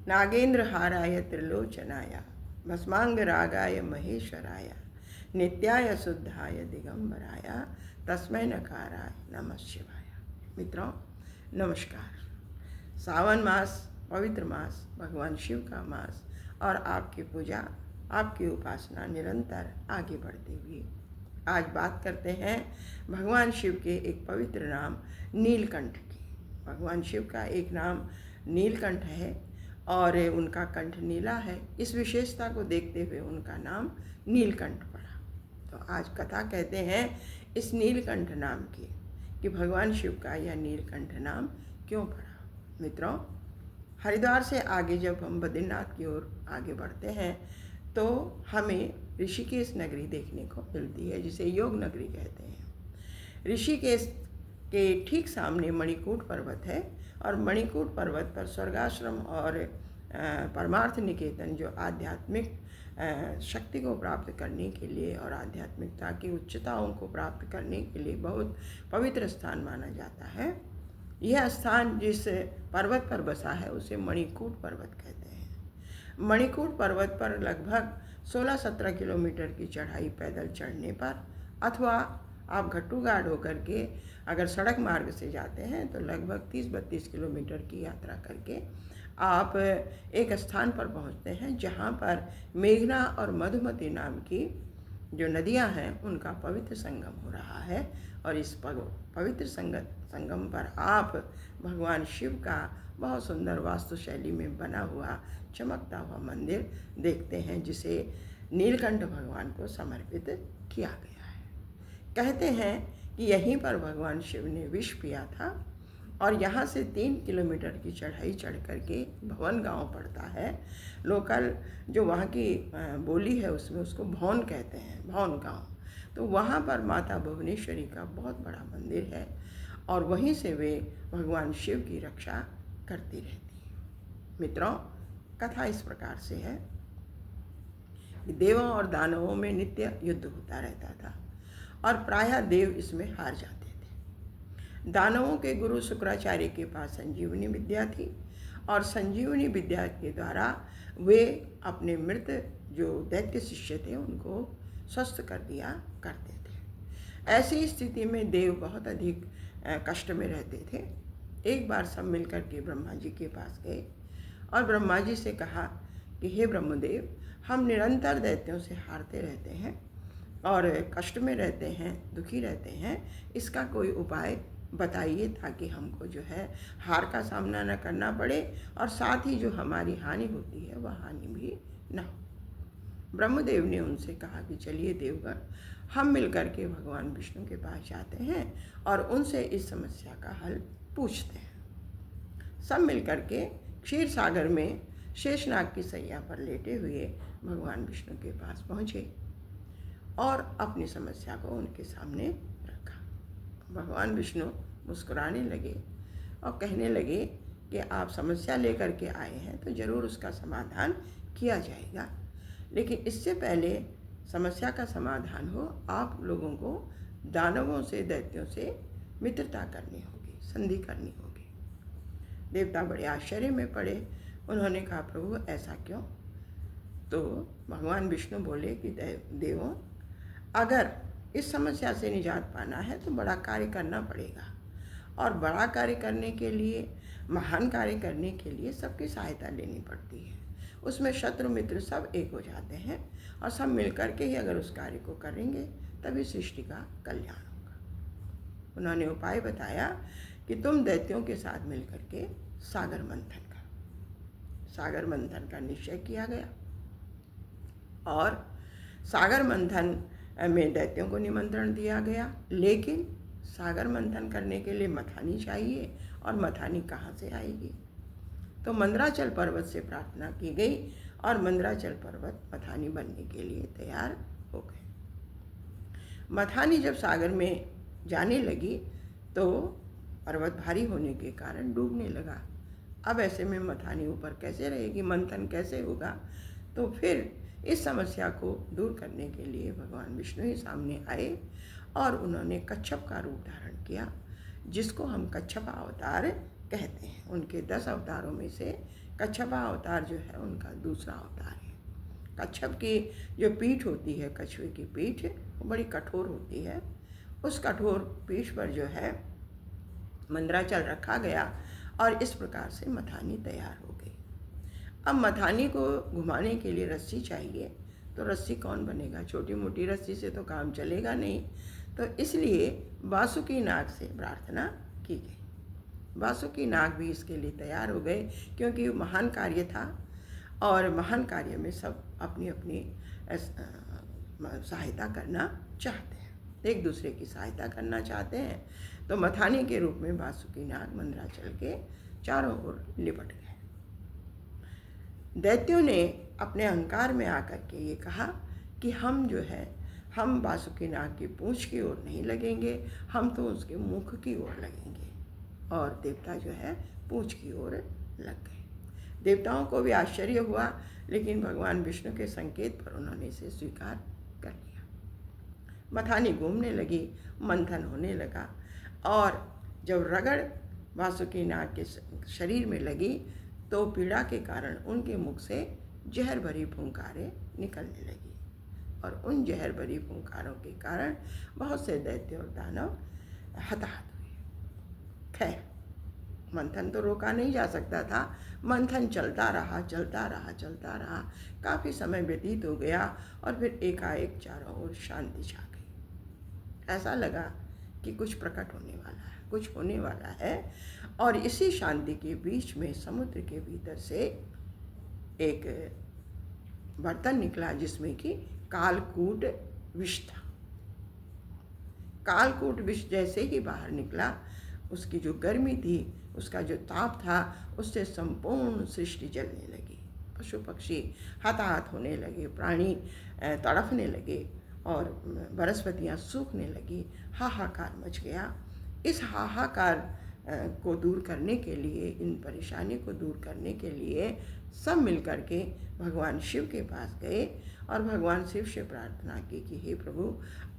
नागेंद्रहाराय त्रिलोचनाय भस्मांगरागाय महेश्वराय नित्याय शुद्धाय दिगंबराय तस्मै नकाराय नमः शिवाय। मित्रों नमस्कार। सावन मास पवित्र मास, भगवान शिव का मास और आपकी पूजा, आपकी उपासना निरंतर आगे बढ़ती हुई आज बात करते हैं भगवान शिव के एक पवित्र नाम नीलकंठ की। भगवान शिव का एक नाम नीलकंठ है और उनका कंठ नीला है। इस विशेषता को देखते हुए उनका नाम नीलकंठ पड़ा। तो आज कथा कहते हैं इस नीलकंठ नाम की कि भगवान शिव का यह नीलकंठ नाम क्यों पड़ा। मित्रों, हरिद्वार से आगे जब हम बद्रीनाथ की ओर आगे बढ़ते हैं तो हमें ऋषिकेश नगरी देखने को मिलती है, जिसे योग नगरी कहते हैं। ऋषिकेश के ठीक सामने मणिकूट पर्वत है और मणिकूट पर्वत पर स्वर्गाश्रम और परमार्थ निकेतन, जो आध्यात्मिक शक्ति को प्राप्त करने के लिए और आध्यात्मिकता की उच्चताओं को प्राप्त करने के लिए बहुत पवित्र स्थान माना जाता है। यह स्थान जिस पर्वत पर बसा है उसे मणिकूट पर्वत कहते हैं। मणिकूट पर्वत पर लगभग 16-17 किलोमीटर की चढ़ाई पैदल चढ़ने पर, अथवा आप घट्टू घाट होकर के अगर सड़क मार्ग से जाते हैं तो लगभग 30-32 किलोमीटर की यात्रा करके आप एक स्थान पर पहुंचते हैं जहां पर मेघना और मधुमती नाम की जो नदियां हैं उनका पवित्र संगम हो रहा है। और इस पवित्र संगम पर आप भगवान शिव का बहुत सुंदर वास्तुशैली में बना हुआ चमकता हुआ मंदिर देखते हैं, जिसे नीलकंठ भगवान को समर्पित किया गया है। कहते हैं कि यहीं पर भगवान शिव ने विष पिया था और यहाँ से 3 किलोमीटर की चढ़ाई चढ़ करके भवन गांव पड़ता है। लोकल जो वहाँ की बोली है उसमें उसको भौन कहते हैं, भौन गांव। तो वहाँ पर माता भुवनेश्वरी का बहुत बड़ा मंदिर है और वहीं से वे भगवान शिव की रक्षा करती रहती हैं। मित्रों, कथा इस प्रकार से है कि देवों और दानवों में नित्य युद्ध होता रहता था और प्रायः देव इसमें हार जाते थे। दानवों के गुरु शुक्राचार्य के पास संजीवनी विद्या थी और संजीवनी विद्या के द्वारा वे अपने मृत जो दैत्य शिष्य थे उनको स्वस्थ कर दिया करते थे। ऐसी स्थिति में देव बहुत अधिक कष्ट में रहते थे। एक बार सब मिलकर के ब्रह्मा जी के पास गए और ब्रह्मा जी से कहा कि हे ब्रह्मदेव, हम निरंतर दैत्यों से हारते रहते हैं और कष्ट में रहते हैं, दुखी रहते हैं। इसका कोई उपाय बताइए ताकि हमको जो है हार का सामना न करना पड़े और साथ ही जो हमारी हानि होती है वह हानि भी न हो। ब्रह्मदेव ने उनसे कहा कि चलिए देवगण, हम मिलकर के भगवान विष्णु के पास जाते हैं और उनसे इस समस्या का हल पूछते हैं। सब मिलकर के क्षीर सागर में शेषनाग की सैया पर लेटे हुए भगवान विष्णु के पास पहुँचे और अपनी समस्या को उनके सामने रखा। भगवान विष्णु मुस्कुराने लगे और कहने लगे कि आप समस्या लेकर के आए हैं तो ज़रूर उसका समाधान किया जाएगा, लेकिन इससे पहले समस्या का समाधान हो आप लोगों को दानवों से, दैत्यों से मित्रता करनी होगी, संधि करनी होगी। देवता बड़े आश्चर्य में पड़े। उन्होंने कहा प्रभु ऐसा क्यों? तो भगवान विष्णु बोले कि देवों, अगर इस समस्या से निजात पाना है तो बड़ा कार्य करना पड़ेगा और बड़ा कार्य करने के लिए, महान कार्य करने के लिए सबकी सहायता लेनी पड़ती है। उसमें शत्रु मित्र सब एक हो जाते हैं और सब मिलकर के ही अगर उस कार्य को करेंगे तभी सृष्टि का कल्याण होगा। उन्होंने उपाय बताया कि तुम दैत्यों के साथ मिलकर के सागर मंथन करो। सागर मंथन का निश्चय किया गया और सागर मंथन में दैत्यों को निमंत्रण दिया गया, लेकिन सागर मंथन करने के लिए मथानी चाहिए और मथानी कहाँ से आएगी? तो मंदराचल पर्वत से प्रार्थना की गई और मंदराचल पर्वत मथानी बनने के लिए तैयार हो गए। मथानी जब सागर में जाने लगी तो पर्वत भारी होने के कारण डूबने लगा। अब ऐसे में मथानी ऊपर कैसे रहेगी, मंथन कैसे होगा? तो फिर इस समस्या को दूर करने के लिए भगवान विष्णु ही सामने आए और उन्होंने कच्छप का रूप धारण किया, जिसको हम कच्छप अवतार कहते हैं। उनके 10 अवतारों में से कच्छपा अवतार जो है उनका दूसरा अवतार है। कच्छप की जो पीठ होती है, कछुए की पीठ, वो बड़ी कठोर होती है। उस कठोर पीठ पर जो है मंदराचल रखा गया और इस प्रकार से मथानी तैयार हो गई। अब मथानी को घुमाने के लिए रस्सी चाहिए, तो रस्सी कौन बनेगा? छोटी मोटी रस्सी से तो काम चलेगा नहीं। तो इसलिए वासुकी नाग से प्रार्थना की गई। वासुकी नाग भी इसके लिए तैयार हो गए, क्योंकि महान कार्य था और महान कार्य में सब अपनी अपनी सहायता करना चाहते हैं, एक दूसरे की सहायता करना चाहते हैं। तो मथानी के रूप में वासुकी नाग मंदराचल के चारों ओर लिपट गए। दैत्यों ने अपने अहंकार में आकर के ये कहा कि हम जो है, हम वासुकी नाग की पूंछ की ओर नहीं लगेंगे, हम तो उसके मुख की ओर लगेंगे। और देवता जो है पूंछ की ओर लग गए। देवताओं को भी आश्चर्य हुआ, लेकिन भगवान विष्णु के संकेत पर उन्होंने इसे स्वीकार कर लिया। मथानी घूमने लगी, मंथन होने लगा, और जब रगड़ वासुकी नाग के शरीर में लगी तो पीड़ा के कारण उनके मुख से जहर भरी फुंकारें निकलने लगी, और उन जहर भरी फुंकारों के कारण बहुत से दैत्य और दानव हताहत हुए। खैर, मंथन तो रोका नहीं जा सकता था। मंथन चलता रहा, चलता रहा, चलता रहा। काफ़ी समय व्यतीत हो गया और फिर एकाएक चारों ओर शांति छा गई। ऐसा लगा कि कुछ प्रकट होने वाला है, कुछ होने वाला है। और इसी शांति के बीच में समुद्र के भीतर से एक बर्तन निकला, जिसमें कि कालकूट विष था। कालकूट विष जैसे ही बाहर निकला, उसकी जो गर्मी थी, उसका जो ताप था, उससे संपूर्ण सृष्टि जलने लगी। पशु पक्षी हताहत होने लगे, प्राणी तड़फने लगे और वनस्पतियाँ सूखने लगी। हाहाकार मच गया। इस हाहाकार को दूर करने के लिए, इन परेशानी को दूर करने के लिए सब मिलकर के भगवान शिव के पास गए और भगवान शिव से प्रार्थना की कि हे प्रभु,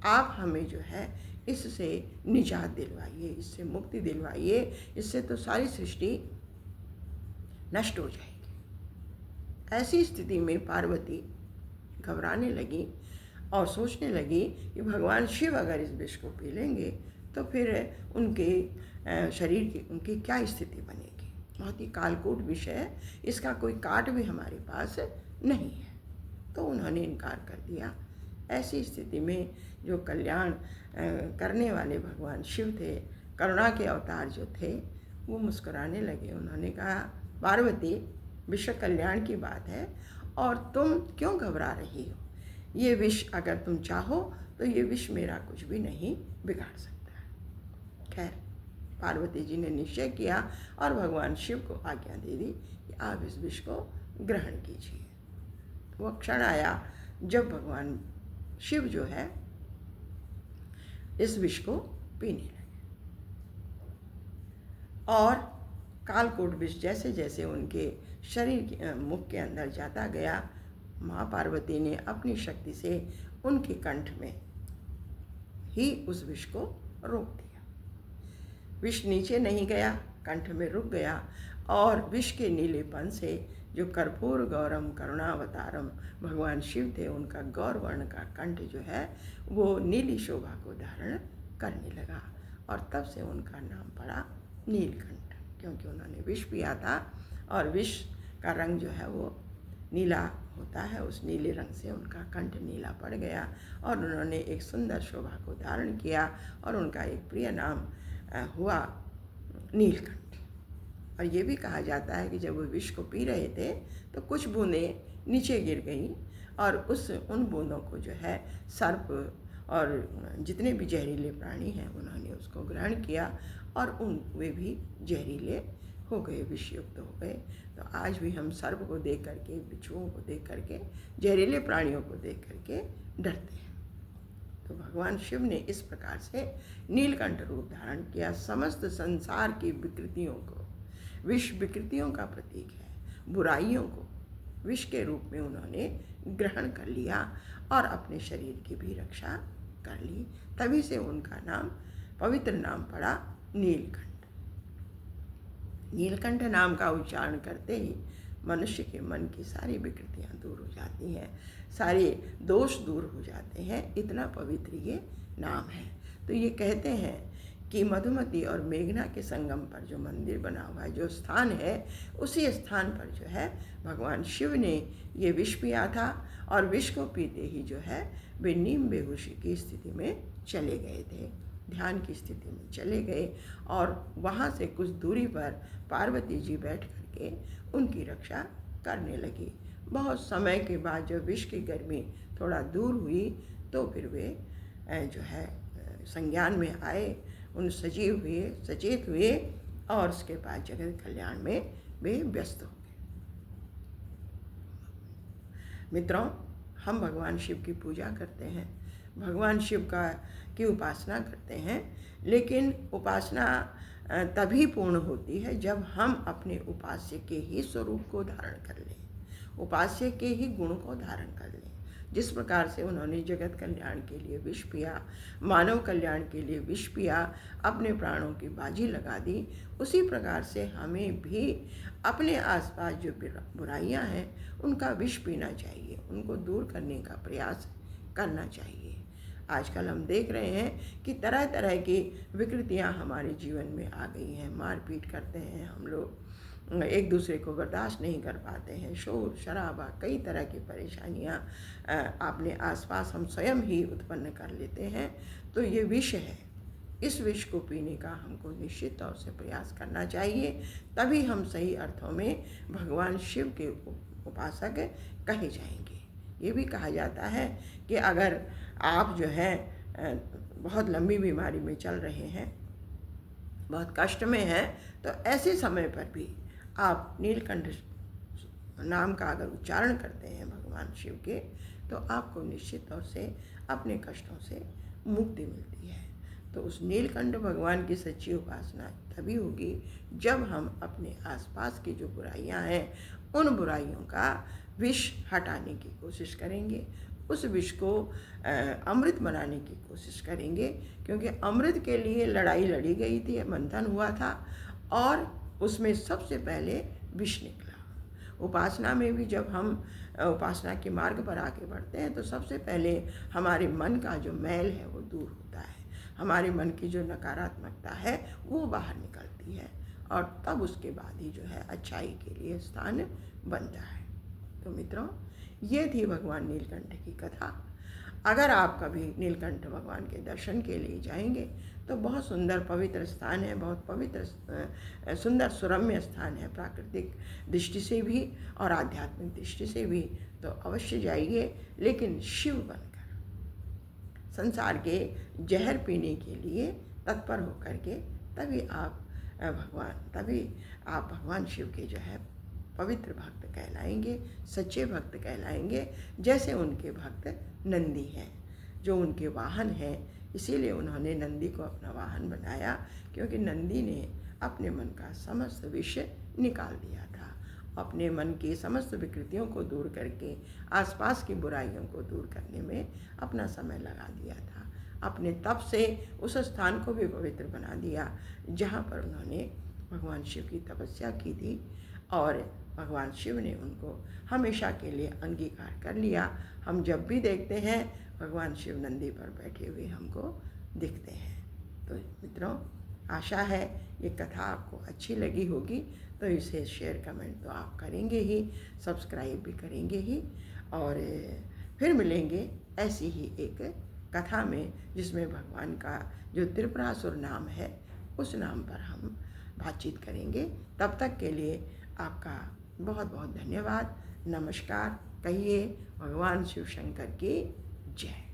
आप हमें जो है इससे निजात दिलवाइए, इससे मुक्ति दिलवाइए, इससे तो सारी सृष्टि नष्ट हो जाएगी। ऐसी स्थिति में पार्वती घबराने लगी और सोचने लगी कि भगवान शिव अगर इस विष को पी लेंगे तो फिर उनके शरीर की, उनकी क्या स्थिति बनेगी। बहुत ही कालकूट विष है, इसका कोई काट भी हमारे पास नहीं है। तो उन्होंने इनकार कर दिया। ऐसी स्थिति में जो कल्याण करने वाले भगवान शिव थे, करुणा के अवतार जो थे, वो मुस्कुराने लगे। उन्होंने कहा, पार्वती, विश्व कल्याण की बात है और तुम क्यों घबरा रही हो? ये विष अगर तुम चाहो तो ये विष मेरा कुछ भी नहीं बिगाड़ सकता। खैर, पार्वती जी ने निश्चय किया और भगवान शिव को आज्ञा दे दी कि आप इस विष को ग्रहण कीजिए। वो क्षण आया जब भगवान शिव जो है इस विष को पीने लगे, और कालकूट विष जैसे जैसे उनके शरीर के मुख के अंदर जाता गया, माँ पार्वती ने अपनी शक्ति से उनके कंठ में ही उस विष को रोक दिया। विष नीचे नहीं गया, कंठ में रुक गया, और विष के नीलेपन से जो कर्पूर गौरम करुणावतारम भगवान शिव थे, उनका गौर वर्ण का कंठ जो है वो नीली शोभा को धारण करने लगा, और तब से उनका नाम पड़ा नीलकंठ, क्योंकि उन्होंने विष पिया था और विष का रंग जो है वो नीला होता है। उस नीले रंग से उनका कंठ नीला पड़ गया और उन्होंने एक सुंदर शोभा को धारण किया और उनका एक प्रिय नाम हुआ नीलकंठ। और ये भी कहा जाता है कि जब वो विष को पी रहे थे तो कुछ बूंदें नीचे गिर गई, और उन बूंदों को जो है सर्प और जितने भी जहरीले प्राणी हैं उन्होंने उसको ग्रहण किया, और वे भी जहरीले हो गए, विषयुक्त हो गए। तो आज भी हम सर्प को देख करके, बिच्छुओं को देख करके, जहरीले प्राणियों को देख करके डरते हैं। तो भगवान शिव ने इस प्रकार से नीलकंठ रूप धारण किया। समस्त संसार की विकृतियों को, विष विकृतियों का प्रतीक है, बुराइयों को विष के रूप में उन्होंने ग्रहण कर लिया और अपने शरीर की भी रक्षा कर ली। तभी से उनका नाम, पवित्र नाम पड़ा नीलकंठ। नीलकंठ नाम का उच्चारण करते ही मनुष्य के मन की सारी विकृतियाँ दूर हो जाती हैं, सारे दोष दूर हो जाते हैं। इतना पवित्र ये नाम है। तो ये कहते हैं कि मधुमती और मेघना के संगम पर जो मंदिर बना हुआ है, जो स्थान है, उसी स्थान पर जो है भगवान शिव ने ये विष पिया था और विष को पीते ही जो है वे नीम बेहोशी की स्थिति में चले गए थे, ध्यान की स्थिति में चले गए। और वहाँ से कुछ दूरी पर पार्वती जी बैठ करके उनकी रक्षा करने लगी। बहुत समय के बाद जब विष की गर्मी थोड़ा दूर हुई तो फिर वे जो है संज्ञान में आए, उन सजीव हुए, सचेत हुए और उसके बाद जगत कल्याण में वे व्यस्त हो गए। मित्रों, हम भगवान शिव की पूजा करते हैं, भगवान शिव की उपासना करते हैं, लेकिन उपासना तभी पूर्ण होती है जब हम अपने उपास्य के ही स्वरूप को धारण कर लें, उपास्य के ही गुण को धारण कर लें। जिस प्रकार से उन्होंने जगत कल्याण के लिए विष पिया, मानव कल्याण के लिए विष पिया, अपने प्राणों की बाजी लगा दी, उसी प्रकार से हमें भी अपने आसपास जो बुराइयां हैं उनका विष पीना चाहिए, उनको दूर करने का प्रयास करना चाहिए। आजकल हम देख रहे हैं कि तरह तरह की विकृतियां हमारे जीवन में आ गई हैं। मारपीट करते हैं हम लोग, एक दूसरे को बर्दाश्त नहीं कर पाते हैं, शोर शराबा, कई तरह की परेशानियां अपने आसपास हम स्वयं ही उत्पन्न कर लेते हैं। तो ये विष है, इस विष को पीने का हमको निश्चित तौर से प्रयास करना चाहिए, तभी हम सही अर्थों में भगवान शिव के उपासक कहे जाएंगे। ये भी कहा जाता है कि अगर आप जो है बहुत लंबी बीमारी में चल रहे हैं, बहुत कष्ट में हैं, तो ऐसे समय पर भी आप नीलकंठ नाम का अगर उच्चारण करते हैं भगवान शिव के, तो आपको निश्चित तौर से अपने कष्टों से मुक्ति मिलती है। तो उस नीलकंठ भगवान की सच्ची उपासना तभी होगी जब हम अपने आसपास की जो बुराइयां हैं उन बुराइयों का विष हटाने की कोशिश करेंगे, उस विष को अमृत बनाने की कोशिश करेंगे, क्योंकि अमृत के लिए लड़ाई लड़ी गई थी, मंथन हुआ था और उसमें सबसे पहले विष निकला। उपासना में भी जब हम उपासना के मार्ग पर आगे बढ़ते हैं तो सबसे पहले हमारे मन का जो मैल है वो दूर होता है, हमारे मन की जो नकारात्मकता है वो बाहर निकलती है और तब उसके बाद ही जो है अच्छाई के लिए स्थान बनता है। तो मित्रों, ये थी भगवान नीलकंठ की कथा। अगर आप कभी नीलकंठ भगवान के दर्शन के लिए जाएंगे तो बहुत सुंदर पवित्र स्थान है, बहुत पवित्र सुंदर सुरम्य स्थान है, प्राकृतिक दृष्टि से भी और आध्यात्मिक दृष्टि से भी। तो अवश्य जाइए, लेकिन शिव बनकर, संसार के जहर पीने के लिए तत्पर होकर के, तभी आप भगवान शिव के जो है पवित्र भक्त कहलाएंगे, सच्चे भक्त कहलाएंगे। जैसे उनके भक्त नंदी हैं, जो उनके वाहन हैं, इसीलिए उन्होंने नंदी को अपना वाहन बनाया, क्योंकि नंदी ने अपने मन का समस्त विष निकाल दिया था, अपने मन की समस्त विकृतियों को दूर करके आसपास की बुराइयों को दूर करने में अपना समय लगा दिया था। अपने तप से उस स्थान को भी पवित्र बना दिया जहाँ पर उन्होंने भगवान शिव की तपस्या की थी, और भगवान शिव ने उनको हमेशा के लिए अंगीकार कर लिया। हम जब भी देखते हैं भगवान शिव नंदी पर बैठे हुए हमको दिखते हैं। तो मित्रों, आशा है ये कथा आपको अच्छी लगी होगी, तो इसे शेयर कमेंट तो आप करेंगे ही, सब्सक्राइब भी करेंगे ही, और फिर मिलेंगे ऐसी ही एक कथा में जिसमें भगवान का जो त्रिपुरासुर नाम है उस नाम पर हम बातचीत करेंगे। तब तक के लिए आपका बहुत बहुत धन्यवाद। नमस्कार। कहिए भगवान शिव शंकर की जय।